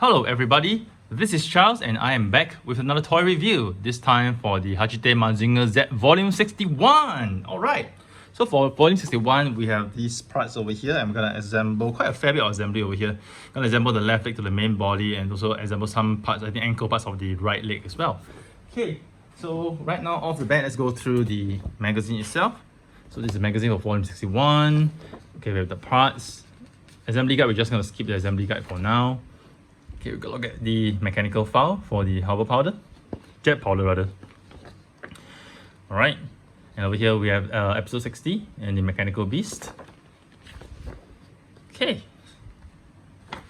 Hello everybody, this is Charles and I am back with another toy review, this time for the Hachette Mazinger Z Vol.61. Alright, so for Vol.61 we have these parts over here. I'm going to assemble quite a fair bit of assembly over here. I'm going to assemble the left leg to the main body and also assemble some parts, I think ankle parts of the right leg as well. Okay, so right now off the bat, let's go through the magazine itself. So this is the magazine for Vol.61. Okay, we have the parts. Assembly guide, we're just going to skip the assembly guide for now. Okay, we're going to look at the mechanical file for the hover powder, jet powder rather. Alright, and over here we have episode 60 and the mechanical beast. Okay,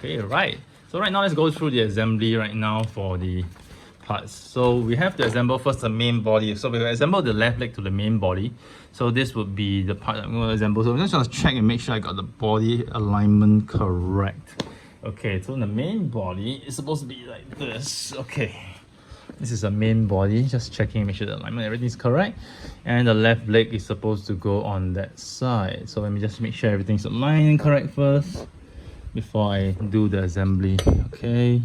right. So right now let's go through the assembly right now for the parts. So we have to assemble first the main body. So we will assemble the left leg to the main body. So this would be the part I'm going to assemble. So I'm just going to check and make sure I got the body alignment correct. Okay, so the main body is supposed to be like this. Okay, this is the main body. Just checking, make sure the alignment, everything is correct. And the left leg is supposed to go on that side. So let me just make sure everything's aligned and correct first before I do the assembly. Okay,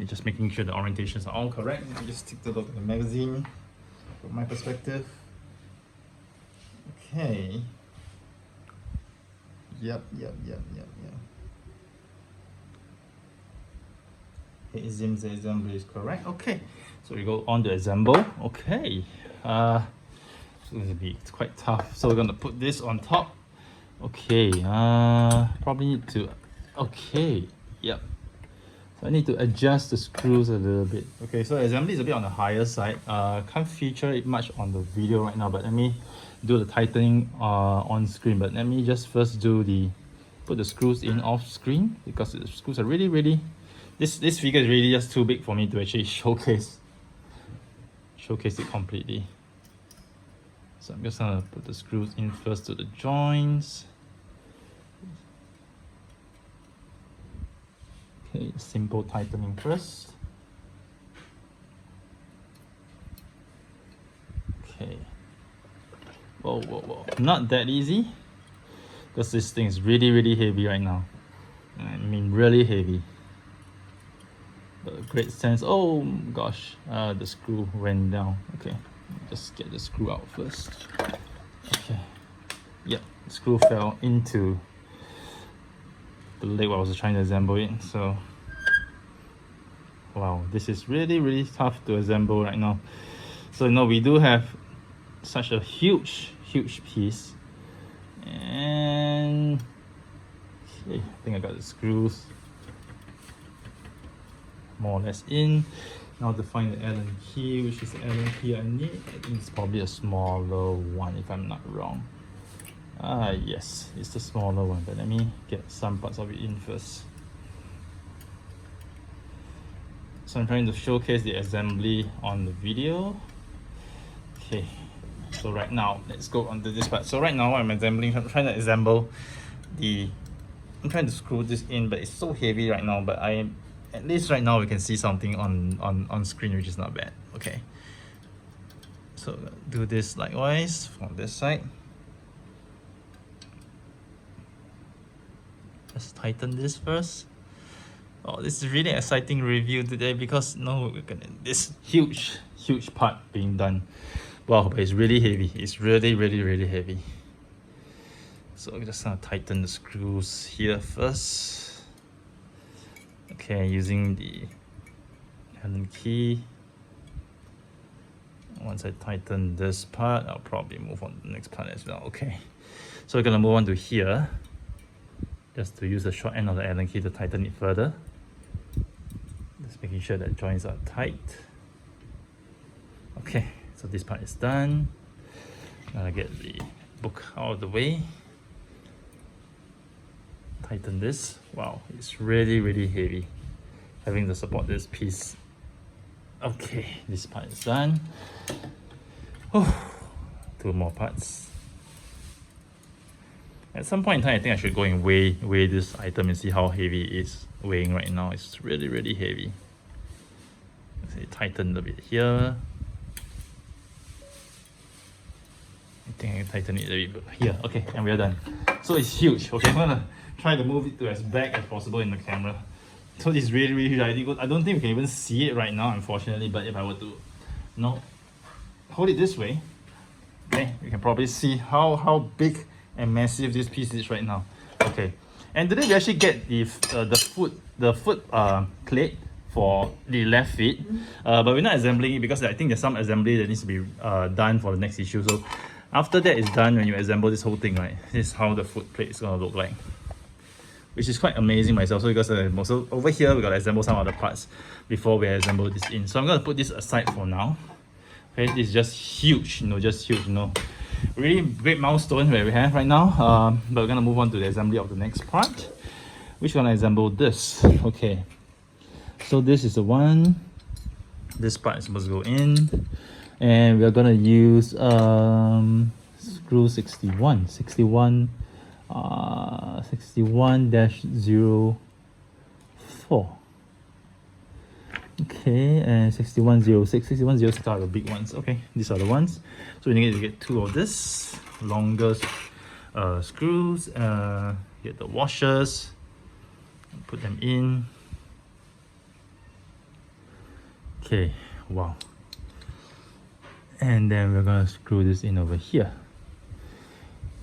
just making sure the orientations are all correct. Let me just take a look at the magazine from my perspective. Okay. Yep. Okay, it seems the assembly is correct. Okay, so we go on to assemble. Okay, so it's quite tough. So we're gonna put this on top. Okay, probably need to. Okay, yep. So I need to adjust the screws a little bit. Okay, so assembly is a bit on the higher side. Can't feature it much on the video right now, but let me do the tightening on screen. But let me just first do put the screws in off screen, because the screws are really this figure is really just too big for me to actually showcase it completely. So I'm just gonna put the screws in first to the joints. Okay, simple tightening first. Okay. Whoa. Not that easy, because this thing is really heavy right now. I mean, really heavy. But a great sense. Oh gosh, the screw went down. Okay, just get the screw out first. Okay, yep, the screw fell into the leg while I was trying to assemble it. So wow, this is really tough to assemble right now. So we do have such a huge piece, and okay, I think I got the screws more or less in. Now to find the Allen key, which is the Allen key I need. I think it's probably a smaller one if I'm not wrong. Yes, it's the smaller one, but let me get some parts of it in first. So I'm trying to showcase the assembly on the video. Okay, so right now let's go on to this part. So right now I'm assembling, I'm trying to assemble I'm trying to screw this in, but it's so heavy right now. But at least right now we can see something on screen, which is not bad. Okay, so do this likewise from this side. Let's tighten this first. Oh, this is really exciting review today, because we're gonna this huge part being done. Wow, but it's really heavy. It's really heavy. So I'm just gonna tighten the screws here first. Okay, using the Allen key. Once I tighten this part, I'll probably move on to the next part as well. Okay, so we're gonna move on to here, just to use the short end of the Allen key to tighten it further. Just making sure that joints are tight. Okay, so this part is done. I'll get the book out of the way. Tighten this. Wow, it's really heavy, having to support this piece. Okay, this part is done. Oh, two more parts. At some point in time, I think I should go and weigh this item and see how heavy it is weighing right now. It's really heavy. So tighten a bit here. I think I can tighten it a bit here. Okay, and we're done. So it's huge. Okay, I'm gonna try to move it to as back as possible in the camera. So this is really, really huge. I don't think we can even see it right now, unfortunately, but if I were to, hold it this way, okay, you can probably see how big and massive this piece is right now. Okay, and today we actually get the foot plate for the left feet, but we're not assembling it because I think there's some assembly that needs to be done for the next issue. So after that is done, when you assemble this whole thing, right, this is how the foot plate is gonna look like, which is quite amazing myself. So because so over here we gotta assemble some other parts before we assemble this in. So I'm gonna put this aside for now. Okay, this is just huge, just huge, really great milestone that we have right now. But we're gonna move on to the assembly of the next part, which we're gonna assemble this. Okay, so this is the one. This part is supposed to go in, and we're gonna use screw 61 61-04. Okay, and 6106 are the big ones. Okay, these are the ones. So we need to get two of this longer screws, get the washers, put them in. Okay, wow. And then we're gonna screw this in over here.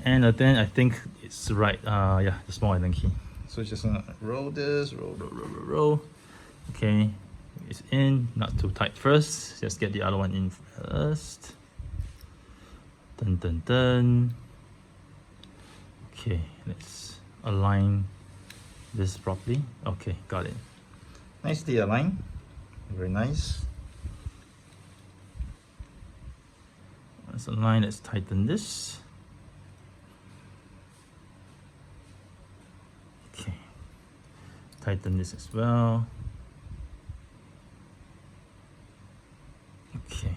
And then I think it's right, yeah, the small Allen key. So just gonna roll this, roll. Okay, it's in, not too tight first. Just get the other one in first. Dun dun dun. Okay, let's align this properly. Okay, got it. Nicely aligned, very nice. Let's align, let's tighten this. Okay, tighten this as well. Okay,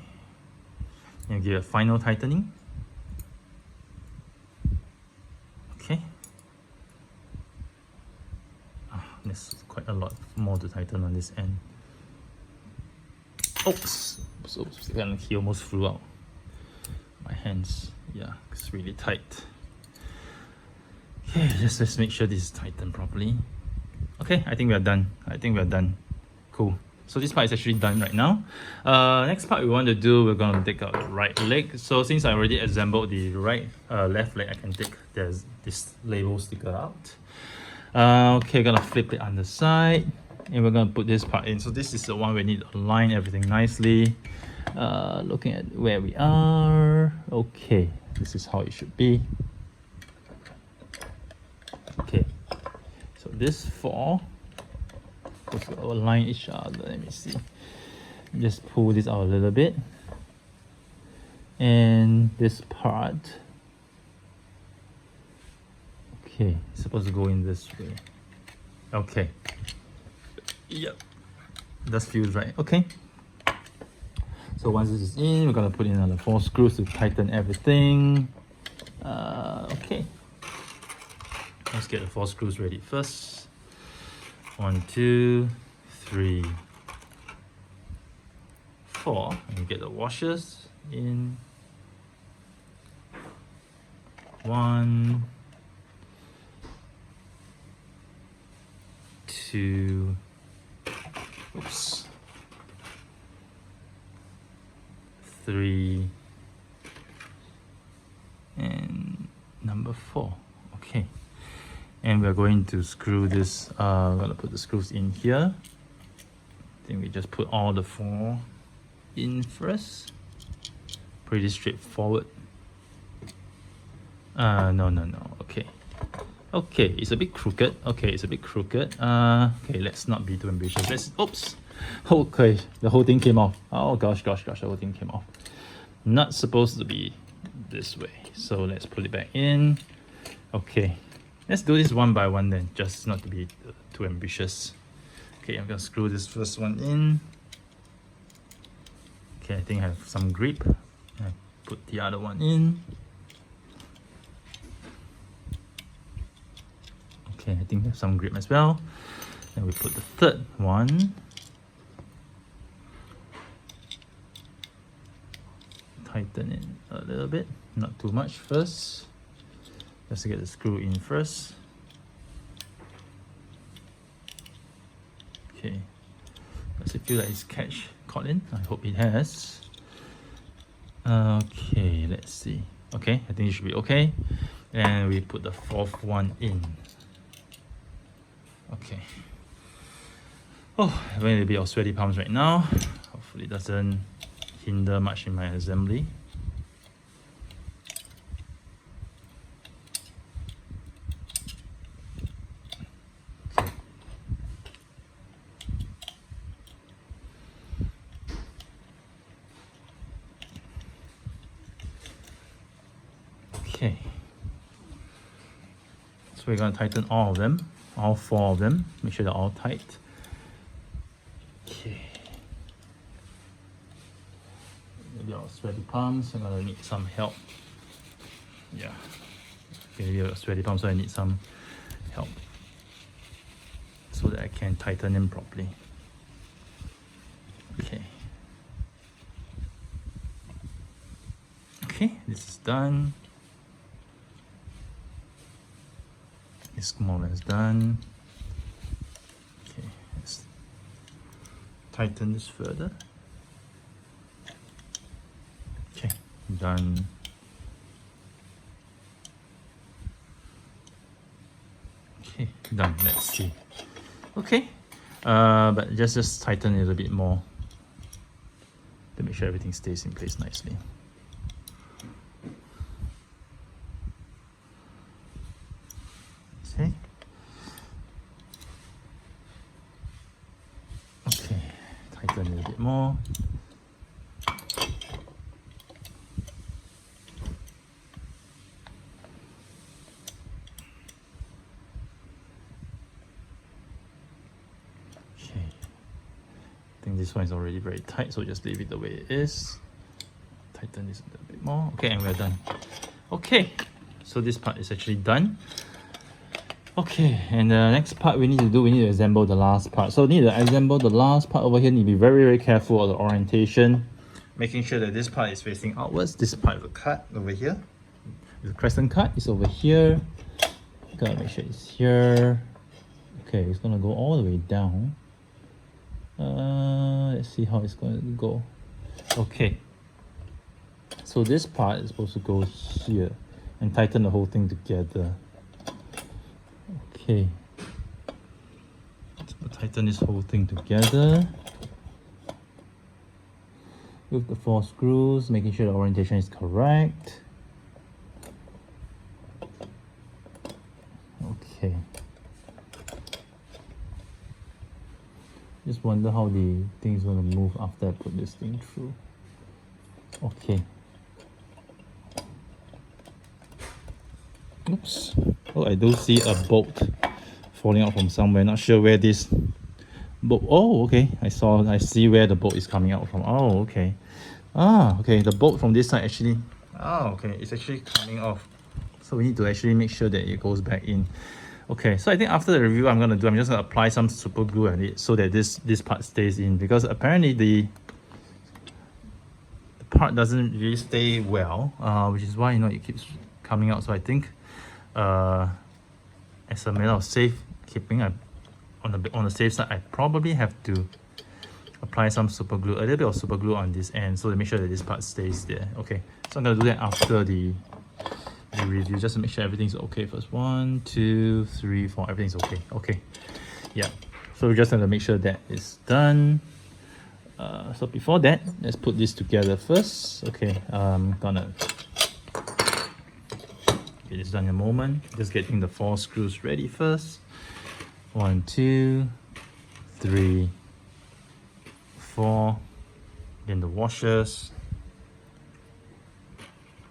and give a final tightening. Okay, there's quite a lot more to tighten on this end. Oops, so he almost flew out. My hands, yeah, it's really tight. Okay, let's make sure this is tightened properly. Okay, I think we are done. Cool. So this part is actually done right now. Next part we want to do, we're going to take out the right leg. So since I already assembled the left leg, I can take this label sticker out. Okay, gonna flip it on the side, and we're gonna put this part in. So this is the one we need to align everything nicely. Looking at where we are. Okay, this is how it should be. Okay, so this four, we'll align each other. Let me see. Just pull this out a little bit, and this part. Okay, it's supposed to go in this way. Okay. Yep. That feels right. Okay. So once this is in, we're gonna put in another 4 screws to tighten everything. Okay. Let's get the 4 screws ready first. 1, 2, 3, 4. And get the washers in. 1, 2, oops, 3, and number 4. Okay, and we're going to screw this. We're gonna put the screws in here. I think we just put all the 4 in first. Pretty straightforward. No. Okay. Okay, it's a bit crooked. Okay, let's not be too ambitious. Oops. Okay, the whole thing came off. Oh gosh, the whole thing came off. Not supposed to be this way. So let's put it back in. Okay, let's do this one by one then, just not to be too ambitious. Okay, I'm gonna screw this first one in. Okay, I think I have some grip. I put the other one in. Okay, I think we have some grip as well. Then we put the third one. Tighten it a little bit, not too much first. Just to get the screw in first. Okay. Does it feel like it's caught in? I hope it has. Okay, let's see. Okay, I think it should be okay. And we put the fourth one in. Okay. Oh, I'm having a bit of sweaty palms right now. Hopefully it doesn't hinder much in my assembly. Okay. So we're going to tighten all of them, all four of them. Make sure they're all tight. Okay. Maybe our sweaty palms. I'm going to need some help. Yeah. Maybe our sweaty palms, so I need some help so that I can tighten them properly. Okay. Okay, this is done. This small one is done. Okay, let's tighten this further. Okay, done. Okay, done. Let's see. Okay, but just tighten it a little bit more to make sure everything stays in place nicely. Okay. Okay, tighten a little bit more. Okay, I think this one is already very tight, so just leave it the way it is. Tighten this a little bit more. Okay, and we're done. Okay, so this part is actually done. Okay, and the next part we need to assemble the last part. So we need to assemble the last part over here. Need to be very, very careful of the orientation. Making sure that this part is facing outwards. This part of the cut over here. The crescent cut is over here. Gotta make sure it's here. Okay, it's gonna go all the way down. Let's see how it's going to go. Okay. So this part is supposed to go here and tighten the whole thing together. Okay, let's tighten this whole thing together with the 4 screws, making sure the orientation is correct. Okay. Just wonder how the thing is going to move after I put this thing through. Okay. Oops. Oh, I do see a bolt falling out from somewhere. Not sure where this bolt. Oh, okay. I see where the bolt is coming out from. Oh, okay. Ah, okay. The bolt from this side actually. Oh, okay. It's actually coming off. So we need to actually make sure that it goes back in. Okay. So I think after the review, I'm just gonna apply some super glue on it so that this part stays in, because apparently the part doesn't really stay well, which is why it keeps coming out. So I think as a matter of safekeeping, on the safe side, I probably have to apply some super glue, a little bit of super glue on this end, so to make sure that this part stays there. Okay, so I'm gonna do that after the review, just to make sure everything's okay first. 1, 2, 3, 4, everything's okay. Okay, yeah. So we just have to make sure that is done. So before that, let's put this together first. Okay, I'm gonna get this done in a moment. Just getting the 4 screws ready first. 1, 2, 3, 4. Then the washers.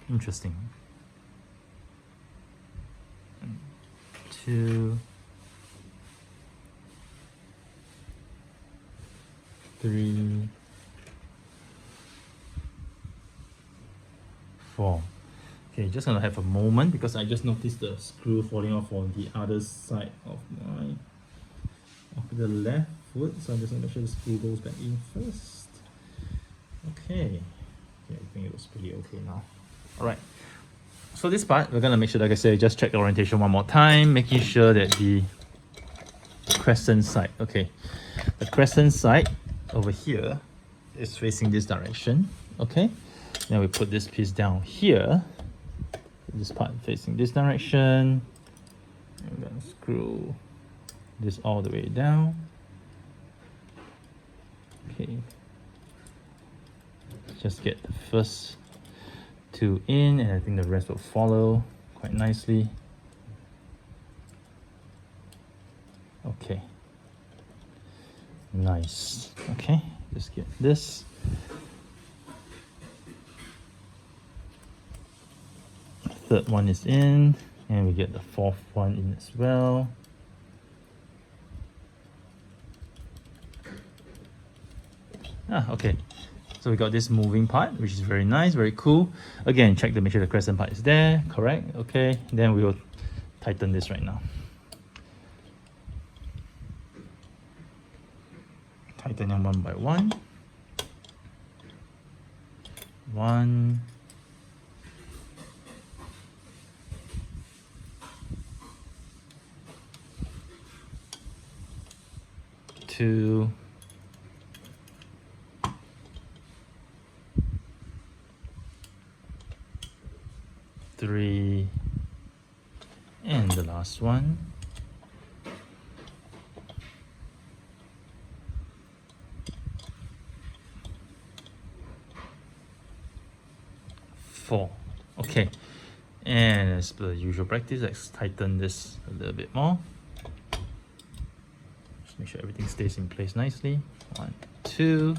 Interesting. 2, 3, 4. Okay, just gonna have a moment because I just noticed the screw falling off on the other side of the left foot. So I'm just gonna make sure the screw goes back in first. Okay. I think it was pretty okay now. Alright. So this part, we're gonna make sure, like I said, just check the orientation one more time, making sure that the crescent side. Okay. the crescent side over here is facing this direction. Okay, then we put this piece down here, this part facing this direction. I'm gonna screw this all the way down. Okay, just get the first two in, and I think the rest will follow quite nicely. Okay, nice. Okay, just get this. Third one is in, and we get the fourth one in as well. Okay, so we got this moving part, which is very nice, very cool. Again, check to make sure the crescent part is there, correct? Okay, then we will tighten this right now. Tighten them one by one. One. Two. Three. And the last one. Four. Okay, and as per the usual practice, let's tighten this a little bit more. Just make sure everything stays in place nicely. 1, 2,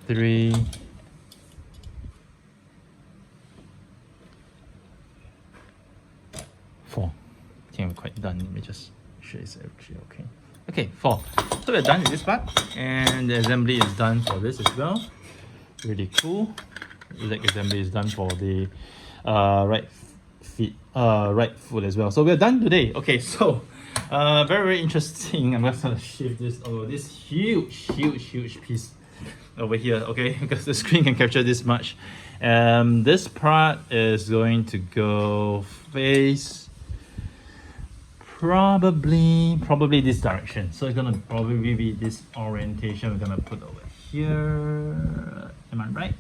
3, 4. I think we're quite done. Let me just make sure it's actually okay. Okay, 4. So we're done with this part, and the assembly is done for this as well. Really cool. The leg assembly is done for the right foot as well. So we're done today. Okay, so very interesting. I'm just gonna shift this over this huge piece over here. Okay, because the screen can capture this much. This part is going to go face probably this direction. So it's gonna probably be this orientation we're gonna put over here. Am I right?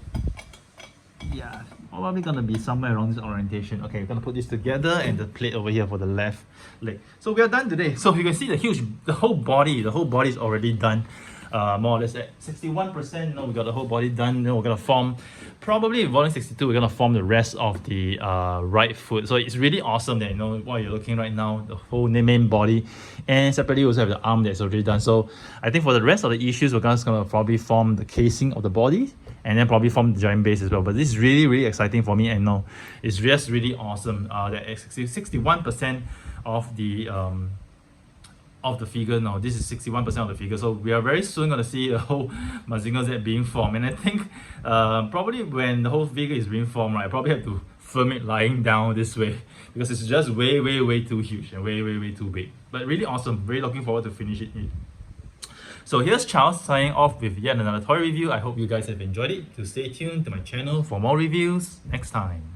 Yeah, probably gonna be somewhere around this orientation. Okay, we're gonna put this together and the plate over here for the left leg. So we are done today. So you can see the whole body is already done. More or less at 61%. No, we got the whole body done. Then we're gonna form, probably volume 62, we're gonna form the rest of the right foot. So it's really awesome that, you know, what you're looking right now, the whole main body, and separately we also have the arm that's already done. So I think for the rest of the issues, we're just gonna probably form the casing of the body, and then probably form the joint base as well. But this is really exciting for me, and no, it's just really awesome that 61% of the figure now. This is 61% of the figure. So we are very soon going to see the whole Mazinger Z being formed. And I think probably when the whole figure is being formed, right, I probably have to film it lying down this way, because it's just way too huge and way too big. But really awesome. Really looking forward to finish it. So here's Charles signing off with yet another toy review. I hope you guys have enjoyed it. To stay tuned to my channel for more reviews next time.